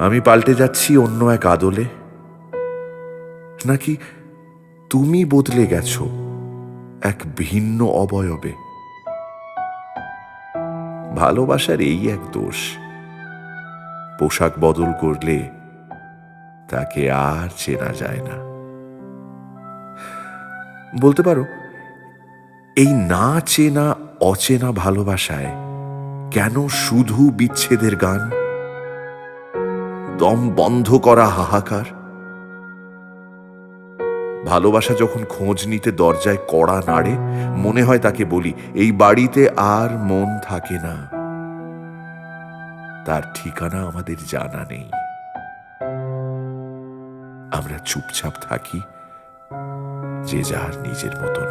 আমি পাল্টে যাচ্ছি অন্য এক আদলে, নাকি তুমি বদলে গেছো এক ভিন্ন অবয়বে? ভালোবাসার এই এক দোষ, পোশাক বদল করলে তাকে আর চেনা যায় না। বলতে পারো, এই না চেনা অচেনা ভালোবাসায় কেন শুধু বিচ্ছেদের গান, দম বন্ধ করা হাহাকার? ভালোবাসা যখন খোঁজ নিতে দরজায় কড়া নাড়ে, মনে হয় তাকে বলি, এই বাড়িতে আর মন থাকে না, তার ঠিকানা আমাদের জানা নেই। আমরা চুপচাপ থাকি, যে যার নিজের মতন।